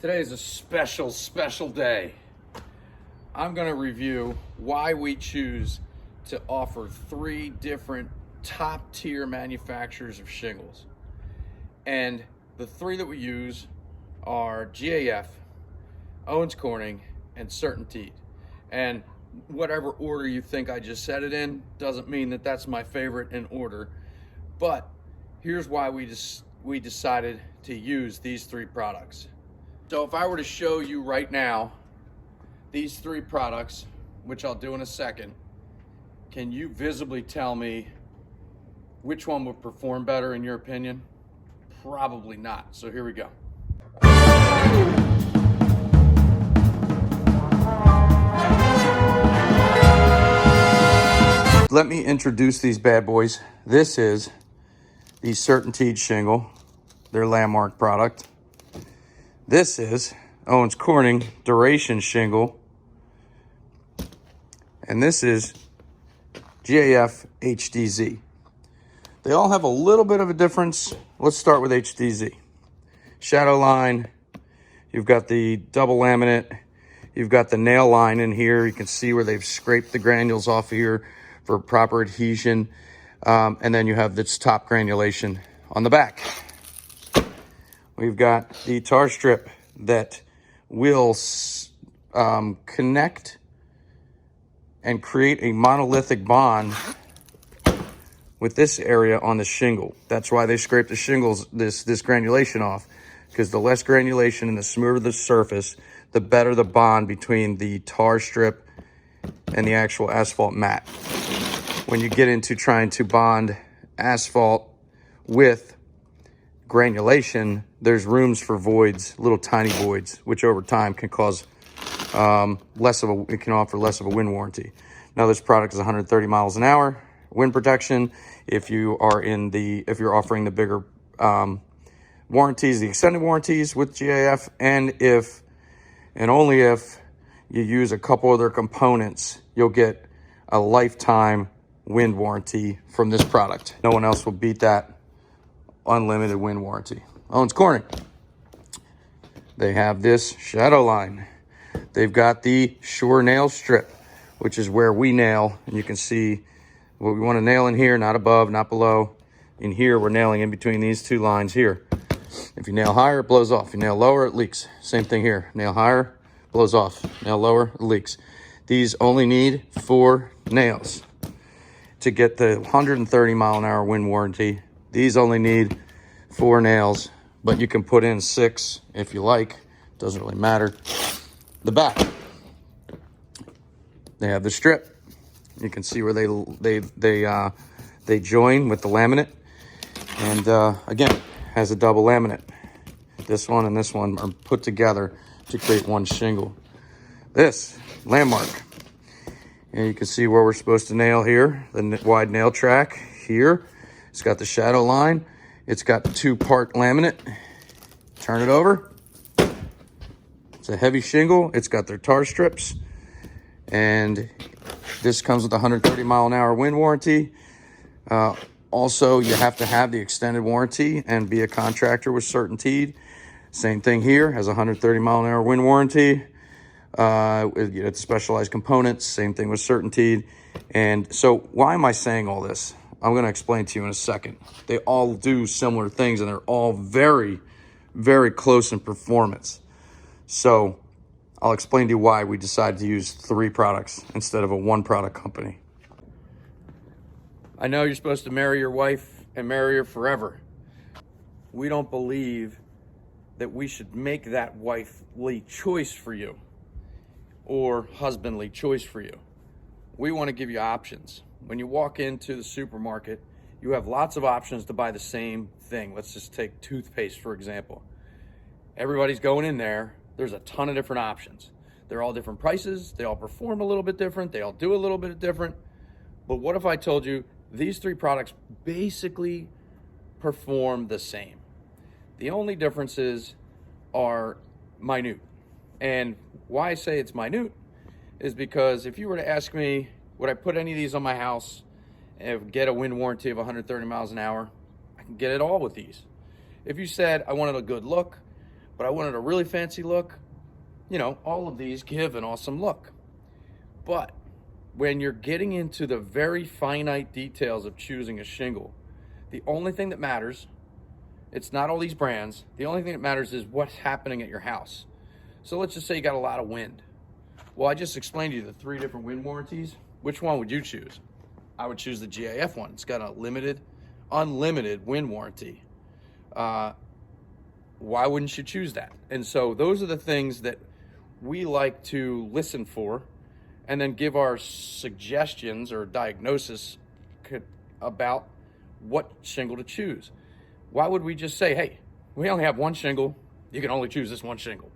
Today is a special day. I'm going to review why we choose to offer 3 different top tier manufacturers of shingles. And the 3 that we use are GAF, Owens Corning, and Certitude. And whatever order you think I just said it in doesn't mean that that's my favorite in order. But here's why we decided to use these 3 products. So if I were to show you right now these 3 products, which I'll do in a second, can you visibly tell me which one would perform better in your opinion? Probably not. So here we go. Let me introduce these bad boys. This is the Certitude shingle, their landmark product. This is Owens Corning duration shingle. And this is GAF HDZ. They all have a little bit of a difference. Let's start with HDZ. Shadow line, you've got the double laminate, you've got the nail line in here. You can see where they've scraped the granules off here for proper adhesion. And then you have this top granulation on the back. We've got the tar strip that will connect and create a monolithic bond with this area on the shingle. That's why they scrape the shingles, this granulation off, because the less granulation and the smoother the surface, the better the bond between the tar strip and the actual asphalt mat. When you get into trying to bond asphalt with granulation, there's rooms for voids, little tiny voids, which over time can cause it can offer less of a wind warranty. Now this product is 130 miles an hour wind protection. If you're offering the bigger warranties, the extended warranties with GAF, and only if you use a couple of their components, you'll get a lifetime wind warranty from this product. No one else will beat that unlimited wind warranty. Owens Corning, they have this shadow line. They've got the Sure nail strip, which is where we nail, and you can see what we want to nail in here, not above, not below. In here, we're nailing in between these 2 lines here. If you nail higher, it blows off. If you nail lower, it leaks. Same thing here. Nail higher, blows off. Nail lower, it leaks. These only need 4 nails to get the 130 mile an hour wind warranty. These only need 4 nails, but you can put in 6 if you like. Doesn't really matter. The back, they have the strip. You can see where they join with the laminate, and again, has a double laminate. This one and this one are put together to create one shingle. This landmark, and you can see where we're supposed to nail here. The wide nail track here. It's got the shadow line. It's got 2-part laminate. Turn it over. It's a heavy shingle. It's got their tar strips. And this comes with a 130 mile an hour wind warranty. Also, you have to have the extended warranty and be a contractor with Certitude. Same thing here, has a 130 mile an hour wind warranty. It's specialized components, same thing with Certitude. And so why am I saying all this? I'm going to explain to you in a second. They all do similar things, and they're all very, very close in performance. So I'll explain to you why we decided to use 3 products instead of a 1-product company. I know you're supposed to marry your wife and marry her forever. We don't believe that we should make that wifely choice for you or husbandly choice for you. We want to give you options. When you walk into the supermarket, you have lots of options to buy the same thing. Let's just take toothpaste, for example. Everybody's going in there. There's a ton of different options. They're all different prices. They all perform a little bit different. They all do a little bit different. But what if I told you these 3 products basically perform the same? The only differences are minute. And why I say it's minute is because if you were to ask me, would I put any of these on my house and get a wind warranty of 130 miles an hour? I can get it all with these. If you said I wanted a good look, but I wanted a really fancy look, you know, all of these give an awesome look. But when you're getting into the very finite details of choosing a shingle, the only thing that matters, it's not all these brands, the only thing that matters is what's happening at your house. So let's just say you got a lot of wind. Well, I just explained to you the 3 different wind warranties. Which one would you choose? I would choose the GAF one. It's got a unlimited wind warranty. Why wouldn't you choose that? And so those are the things that we like to listen for and then give our suggestions or diagnosis about what shingle to choose. Why would we just say, hey, we only have one shingle, you can only choose this one shingle.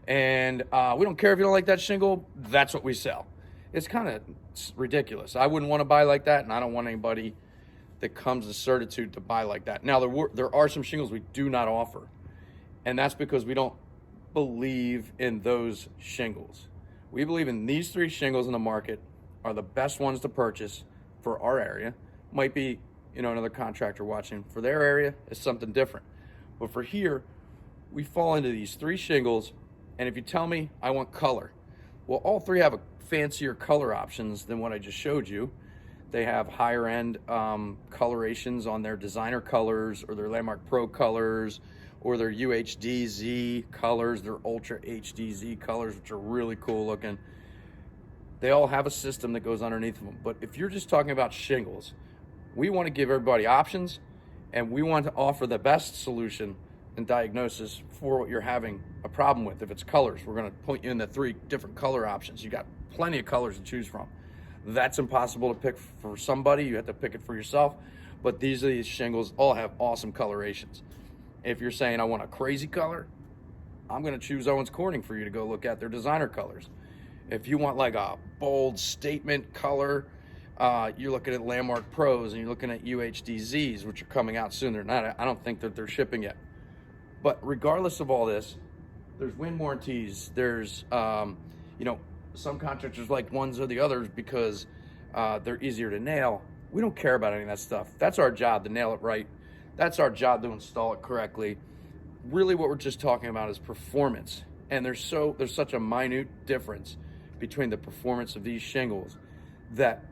And we don't care if you don't like that shingle, that's what we sell. It's kind of ridiculous. I wouldn't want to buy like that, and I don't want anybody that comes to Certitude to buy like that. Now, there are some shingles we do not offer, and that's because we don't believe in those shingles. We believe in these 3 shingles in the market are the best ones to purchase for our area. Might be, you know, another contractor watching for their area is something different. But for here, we fall into these 3 shingles, and if you tell me I want color, well, all 3 have a fancier color options than what I just showed you. They have higher end colorations on their designer colors or their Landmark Pro colors or their UHDZ colors, their Ultra HDZ colors, which are really cool looking. They all have a system that goes underneath them. But if you're just talking about shingles, we want to give everybody options, and we want to offer the best solution and diagnosis for what you're having a problem with. If it's colors, we're going to point you in the 3 different color options. You got plenty of colors to choose from. That's impossible to pick for somebody. You have to pick it for yourself. But these shingles all have awesome colorations. If you're saying I want a crazy color, I'm going to choose Owens Corning for you to go look at their designer colors. If you want like a bold statement color, you're looking at Landmark Pros, and you're looking at UHDZs, which are coming out soon. They're not, I don't think that they're shipping yet. But regardless of all this, there's wind warranties. There's, you know, some contractors like ones or the others because they're easier to nail. We don't care about any of that stuff. That's our job, to nail it right. That's our job, to install it correctly. Really what we're just talking about is performance. And there's such a minute difference between the performance of these shingles that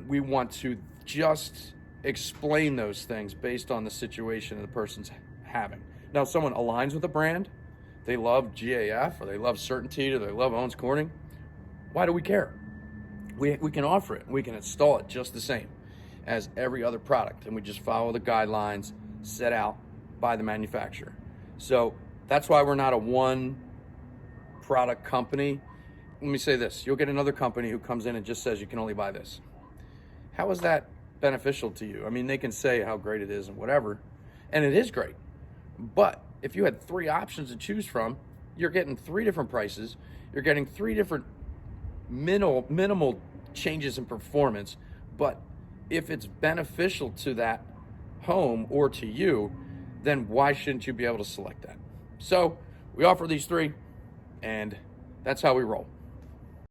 we want to just explain those things based on the situation the person's having. Now, if someone aligns with a brand, they love GAF or they love Certitude or they love Owens Corning, why do we care? We can offer it. We can install it just the same as every other product, and we just follow the guidelines set out by the manufacturer. So that's why we're not a one product company. Let me say this: you'll get another company who comes in and just says you can only buy this. How is that beneficial to you? I mean, they can say how great it is and whatever, and it is great. But if you had 3 options to choose from, you're getting 3 different prices. You're getting 3 different minimal changes in performance. But if it's beneficial to that home or to you, then why shouldn't you be able to select that? So we offer these 3, and that's how we roll.